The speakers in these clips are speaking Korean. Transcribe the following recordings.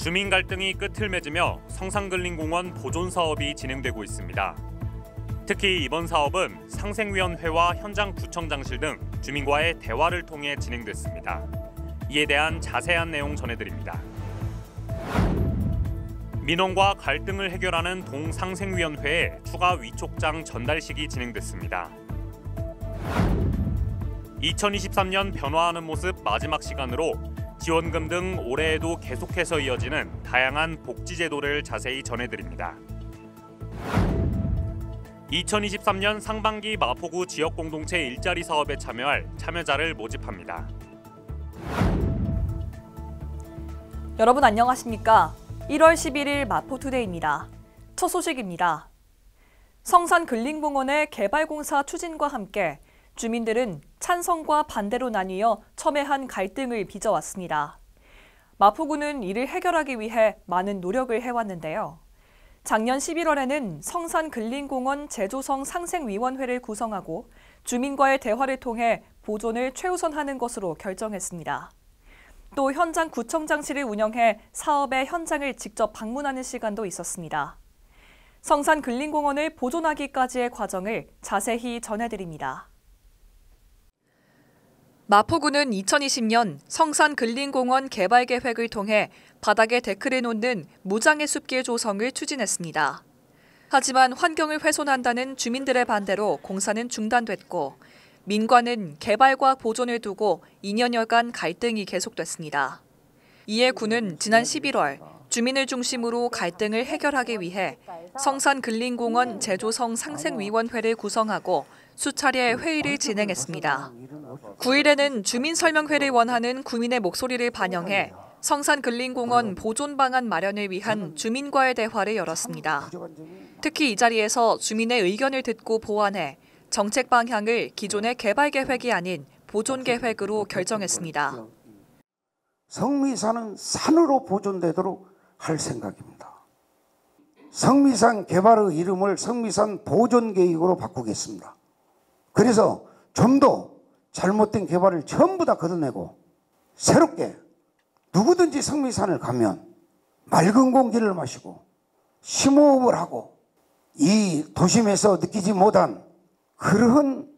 주민 갈등이 끝을 맺으며 성산근린공원 보존 사업이 진행되고 있습니다. 특히 이번 사업은 상생위원회와 현장 구청장실 등 주민과의 대화를 통해 진행됐습니다. 이에 대한 자세한 내용 전해드립니다. 민원과 갈등을 해결하는 동상생위원회에 추가 위촉장 전달식이 진행됐습니다. 2023년 변화하는 모습 마지막 시간으로 지원금 등 올해에도 계속해서 이어지는 다양한 복지 제도를 자세히 전해드립니다. 2023년 상반기 마포구 지역공동체 일자리 사업에 참여할 참여자를 모집합니다. 여러분 안녕하십니까? 1월 11일 마포투데이입니다. 첫 소식입니다. 성산근린공원의 개발공사 추진과 함께 주민들은 찬성과 반대로 나뉘어 첨예한 갈등을 빚어왔습니다. 마포구는 이를 해결하기 위해 많은 노력을 해왔는데요. 작년 11월에는 성산근린공원 재조성 상생위원회를 구성하고 주민과의 대화를 통해 보존을 최우선하는 것으로 결정했습니다. 또 현장 구청장실을 운영해 사업의 현장을 직접 방문하는 시간도 있었습니다. 성산근린공원을 보존하기까지의 과정을 자세히 전해드립니다. 마포구는 2020년 성산근린공원 개발 계획을 통해 바닥에 데크를 놓는 무장의 숲길 조성을 추진했습니다. 하지만 환경을 훼손한다는 주민들의 반대로 공사는 중단됐고 민관은 개발과 보존을 두고 2년여간 갈등이 계속됐습니다. 이에 구는 지난 11월 주민을 중심으로 갈등을 해결하기 위해 성산근린공원 재조성 상생위원회를 구성하고 수차례 회의를 진행했습니다. 9일에는 주민설명회를 원하는 구민의 목소리를 반영해 성산근린공원 보존 방안 마련을 위한 주민과의 대화를 열었습니다. 특히 이 자리에서 주민의 의견을 듣고 보완해 정책 방향을 기존의 개발 계획이 아닌 보존 계획으로 결정했습니다. 성미산은 산으로 보존되도록 할 생각입니다. 성미산 개발의 이름을 성미산 보존계획으로 바꾸겠습니다. 그래서 좀 더 잘못된 개발을 전부 다 걷어내고 새롭게 누구든지 성미산을 가면 맑은 공기를 마시고 심호흡을 하고 이 도심에서 느끼지 못한 그런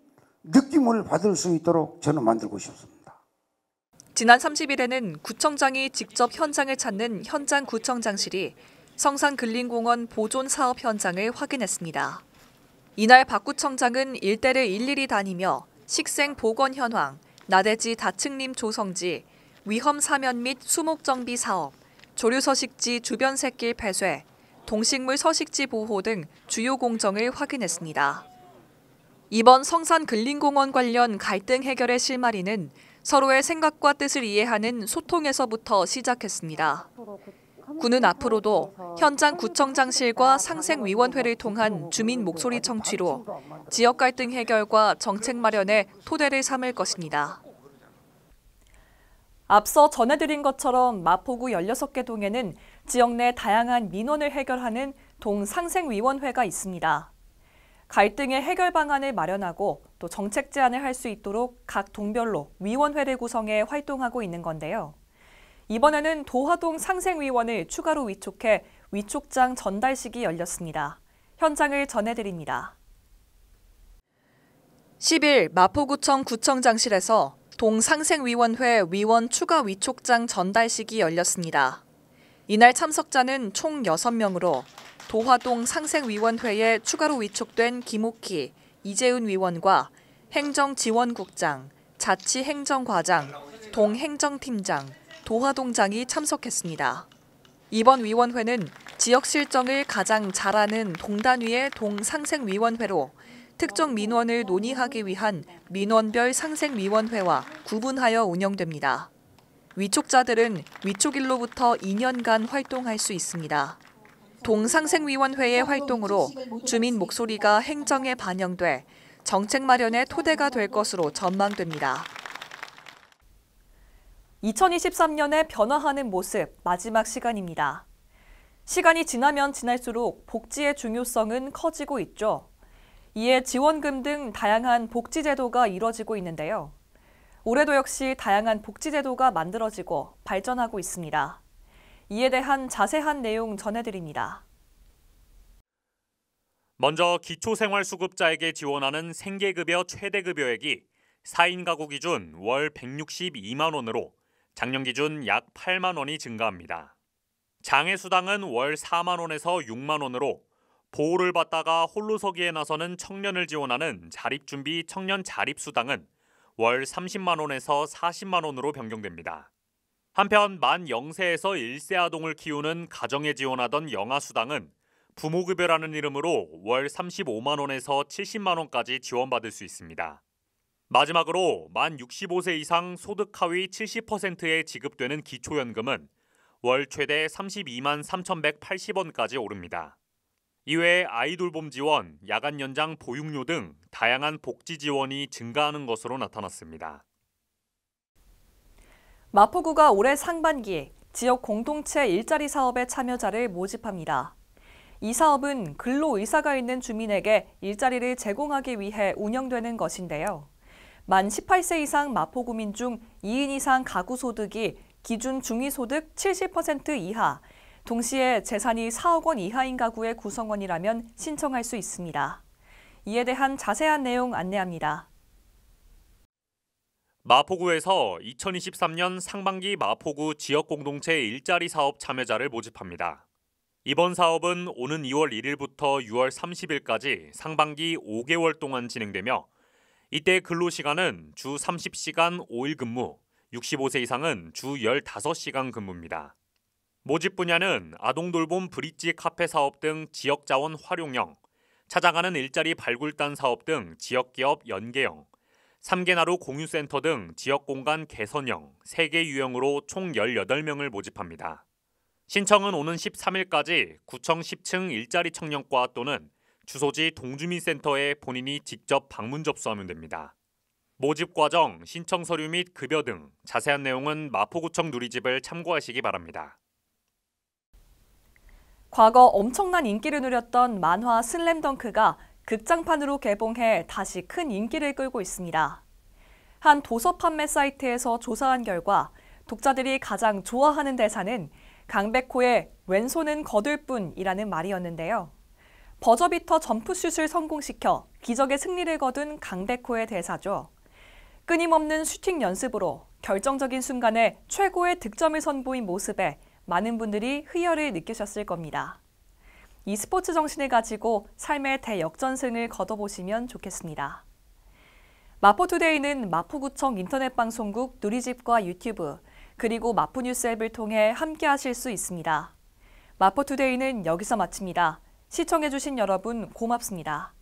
느낌을 받을 수 있도록 저는 만들고 싶습니다. 지난 30일에는 구청장이 직접 현장을 찾는 현장 구청장실이 성산근린공원 보존 사업 현장을 확인했습니다. 이날 박 구청장은 일대를 일일이 다니며 식생 복원 현황, 나대지 다층림 조성지, 위험 사면 및 수목 정비 사업, 조류 서식지 주변 샛길 폐쇄, 동식물 서식지 보호 등 주요 공정을 확인했습니다. 이번 성산근린공원 관련 갈등 해결의 실마리는 서로의 생각과 뜻을 이해하는 소통에서부터 시작했습니다. 구는 앞으로도 현장 구청장실과 상생위원회를 통한 주민 목소리 청취로 지역 갈등 해결과 정책 마련에 토대를 삼을 것입니다. 앞서 전해드린 것처럼 마포구 16개 동에는 지역 내 다양한 민원을 해결하는 동상생위원회가 있습니다. 갈등의 해결 방안을 마련하고 또 정책 제안을 할 수 있도록 각 동별로 위원회를 구성해 활동하고 있는 건데요. 이번에는 도화동 상생위원을 추가로 위촉해 위촉장 전달식이 열렸습니다. 현장을 전해드립니다. 10일 마포구청 구청장실에서 동상생위원회 위원 추가 위촉장 전달식이 열렸습니다. 이날 참석자는 총 6명으로 도화동 상생위원회에 추가로 위촉된 김옥희, 이재은 위원과 행정지원국장, 자치행정과장, 동행정팀장, 도화동장이 참석했습니다. 이번 위원회는 지역 실정을 가장 잘하는 동단위의 동상생위원회로 특정 민원을 논의하기 위한 민원별 상생위원회와 구분하여 운영됩니다. 위촉자들은 위촉일로부터 2년간 활동할 수 있습니다. 동상생위원회의 활동으로 주민 목소리가 행정에 반영돼 정책 마련의 토대가 될 것으로 전망됩니다. 2023년에 변화하는 모습 마지막 시간입니다. 시간이 지나면 지날수록 복지의 중요성은 커지고 있죠. 이에 지원금 등 다양한 복지 제도가 이뤄지고 있는데요. 올해도 역시 다양한 복지 제도가 만들어지고 발전하고 있습니다. 이에 대한 자세한 내용 전해드립니다. 먼저 기초생활수급자에게 지원하는 생계급여 최대급여액이 4인 가구 기준 월 162만 원으로 작년 기준 약 8만 원이 증가합니다. 장애수당은 월 4만 원에서 6만 원으로 보호를 받다가 홀로서기에 나서는 청년을 지원하는 자립준비 청년 자립수당은 월 30만 원에서 40만 원으로 변경됩니다. 한편 만 0세에서 1세 아동을 키우는 가정에 지원하던 영아수당은 부모급여라는 이름으로 월 35만 원에서 70만 원까지 지원받을 수 있습니다. 마지막으로 만 65세 이상 소득 하위 70%에 지급되는 기초연금은 월 최대 32만 3,180원까지 오릅니다. 이외에 아이돌봄 지원, 야간 연장 보육료 등 다양한 복지 지원이 증가하는 것으로 나타났습니다. 마포구가 올해 상반기 지역 공동체 일자리 사업에 참여자를 모집합니다. 이 사업은 근로의사가 있는 주민에게 일자리를 제공하기 위해 운영되는 것인데요. 만 18세 이상 마포구민 중 2인 이상 가구 소득이 기준 중위소득 70% 이하, 동시에 재산이 4억 원 이하인 가구의 구성원이라면 신청할 수 있습니다. 이에 대한 자세한 내용 안내합니다. 마포구에서 2023년 상반기 마포구 지역공동체 일자리 사업 참여자를 모집합니다. 이번 사업은 오는 2월 1일부터 6월 30일까지 상반기 5개월 동안 진행되며 이때 근로시간은 주 30시간 5일 근무, 65세 이상은 주 15시간 근무입니다. 모집 분야는 아동돌봄 브릿지 카페 사업 등 지역자원 활용형, 찾아가는 일자리 발굴단 사업 등 지역기업 연계형, 3개나루 공유센터 등 지역공간 개선형, 3개 유형으로 총 18명을 모집합니다. 신청은 오는 13일까지 구청 10층 일자리 청년과 또는 주소지 동주민센터에 본인이 직접 방문 접수하면 됩니다. 모집 과정, 신청 서류 및 급여 등 자세한 내용은 마포구청 누리집을 참고하시기 바랍니다. 과거 엄청난 인기를 누렸던 만화 슬램덩크가 극장판으로 개봉해 다시 큰 인기를 끌고 있습니다. 한 도서 판매 사이트에서 조사한 결과 독자들이 가장 좋아하는 대사는 강백호의 왼손은 거들 뿐이라는 말이었는데요. 버저비터 점프슛을 성공시켜 기적의 승리를 거둔 강백호의 대사죠. 끊임없는 슈팅 연습으로 결정적인 순간에 최고의 득점을 선보인 모습에 많은 분들이 희열을 느끼셨을 겁니다. 이 스포츠 정신을 가지고 삶의 대역전승을 거둬보시면 좋겠습니다. 마포투데이는 마포구청 인터넷 방송국 누리집과 유튜브, 그리고 마포뉴스 앱을 통해 함께하실 수 있습니다. 마포투데이는 여기서 마칩니다. 시청해주신 여러분 고맙습니다.